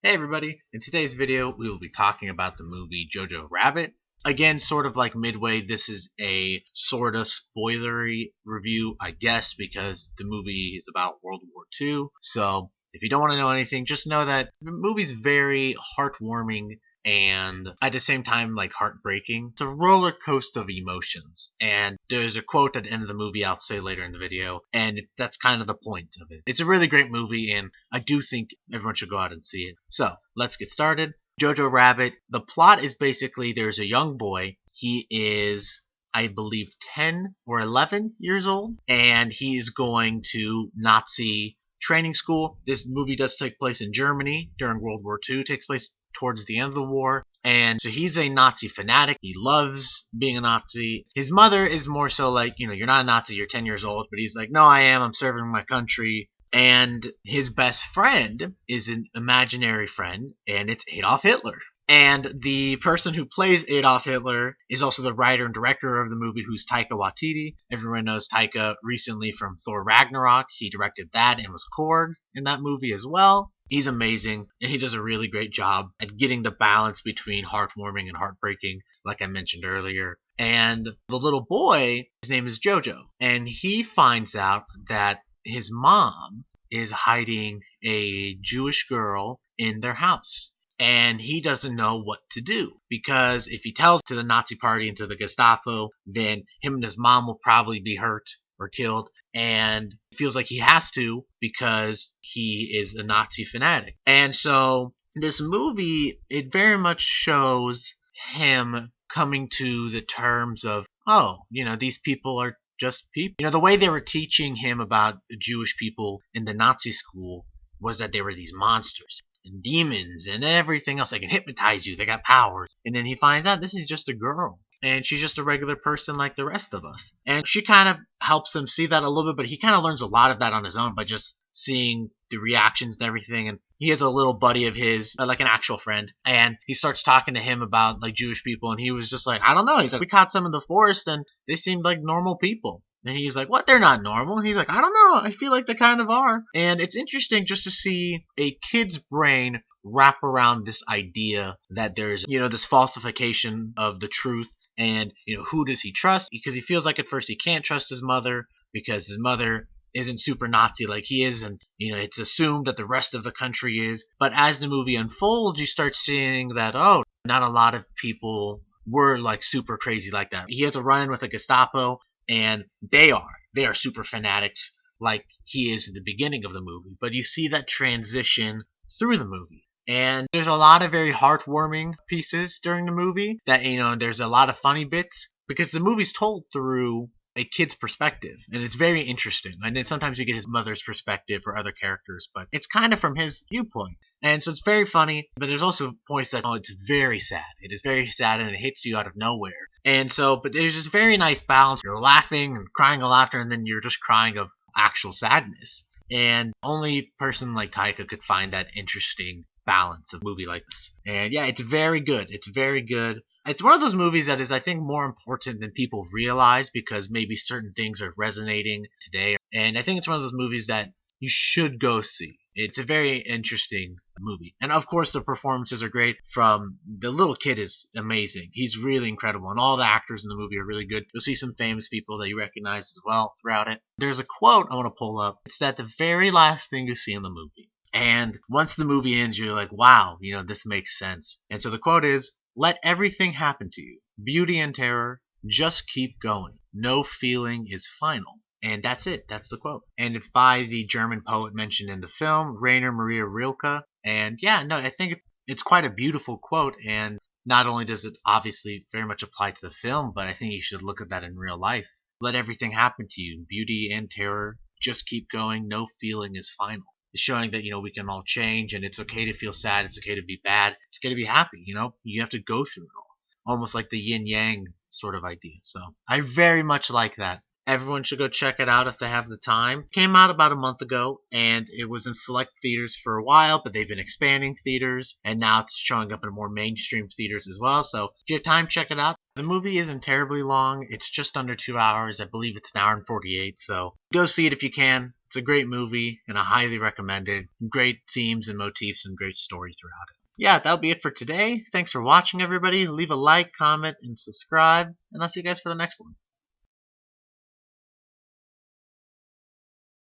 Hey everybody, in today's video we will be talking about the movie JoJo Rabbit. Again, sort of like midway, this is a sort of spoilery review, I guess, because the movie is about World War II. So if you don't want to know anything, just know that the movie's very heartwarming and at the same time like heartbreaking. It's a roller coaster of emotions, and there's a quote at the end of the movie I'll say later in the video, and that's kind of the point of it. It's a really great movie, and I do think everyone should go out and see it. So let's get started. JoJo Rabbit. The plot is basically there's a young boy. He is, I believe, 10 or 11 years old, and he's going to Nazi training school. This movie does take place in Germany during World War II. It takes place towards the end of the war. And so he's a Nazi fanatic. He loves being a Nazi. His mother is more so like, you're not a Nazi, you're 10 years old. But he's like, no, I am. I'm serving my country. And his best friend is an imaginary friend, and it's Adolf Hitler. And the person who plays Adolf Hitler is also the writer and director of the movie, who's Taika Waititi. Everyone knows Taika recently from Thor Ragnarok. He directed that and was Korg in that movie as well. He's amazing, and he does a really great job at getting the balance between heartwarming and heartbreaking, like I mentioned earlier. And the little boy, his name is JoJo, and he finds out that his mom is hiding a Jewish girl in their house. And he doesn't know what to do, because if he tells to the Nazi party and to the Gestapo, then him and his mom will probably be hurt or killed, and he feels like he has to because he is a Nazi fanatic. And so this movie, it very much shows him coming to the terms of, these people are just people. The way they were teaching him about Jewish people in the Nazi school was that they were these monsters and demons and everything else. They can hypnotize you. They got powers. And then he finds out this is just a girl, and she's just a regular person like the rest of us. And she kind of helps him see that a little bit, but he kind of learns a lot of that on his own by just seeing the reactions and everything. And he has a little buddy of his, like an actual friend, and he starts talking to him about like Jewish people, and he was just like, I don't know. He's like, we caught some in the forest and they seemed like normal people. And he's like, what? They're not normal. And he's like, I don't know. I feel like they kind of are. And it's interesting just to see a kid's brain wrap around this idea that there's, this falsification of the truth. And, who does he trust? Because he feels like at first he can't trust his mother because his mother isn't super Nazi like he is. And, it's assumed that the rest of the country is. But as the movie unfolds, you start seeing that, not a lot of people were like super crazy like that. He has a run-in with the Gestapo. And they are super fanatics like he is at the beginning of the movie. But you see that transition through the movie. And there's a lot of very heartwarming pieces during the movie that, there's a lot of funny bits because the movie's told through a kid's perspective, and it's very interesting. And then sometimes you get his mother's perspective or other characters, but it's kind of from his viewpoint. And so it's very funny, but there's also points that, it's very sad. It is very sad, and it hits you out of nowhere. And so, but there's this very nice balance. You're laughing and crying of laughter, and then you're just crying of actual sadness. And only person like Taika could find that interesting balance of a movie like this. And yeah, it's very good. It's very good. It's one of those movies that is, I think, more important than people realize because maybe certain things are resonating today. And I think it's one of those movies that you should go see. It's a very interesting movie. And of course, the performances are great. From the little kid is amazing. He's really incredible. And all the actors in the movie are really good. You'll see some famous people that you recognize as well throughout it. There's a quote I want to pull up. It's that the very last thing you see in the movie. And once the movie ends, you're like, wow, this makes sense. And so the quote is, let everything happen to you. Beauty and terror, just keep going. No feeling is final. And that's it. That's the quote. And it's by the German poet mentioned in the film, Rainer Maria Rilke. And yeah, no, I think it's quite a beautiful quote. And not only does it obviously very much apply to the film, but I think you should look at that in real life. Let everything happen to you. Beauty and terror, just keep going. No feeling is final. It's showing that, we can all change, and it's okay to feel sad. It's okay to be bad. It's okay to be happy. You have to go through it all. Almost like the yin yang sort of idea. So I very much like that. Everyone should go check it out if they have the time. It came out about a month ago, and it was in select theaters for a while, but they've been expanding theaters, and now it's showing up in more mainstream theaters as well. So if you have time, check it out. The movie isn't terribly long. It's just under 2 hours. I believe it's an hour and 48, so go see it if you can. It's a great movie, and I highly recommend it. Great themes and motifs and great story throughout it. Yeah, that'll be it for today. Thanks for watching, everybody. Leave a like, comment, and subscribe, and I'll see you guys for the next one.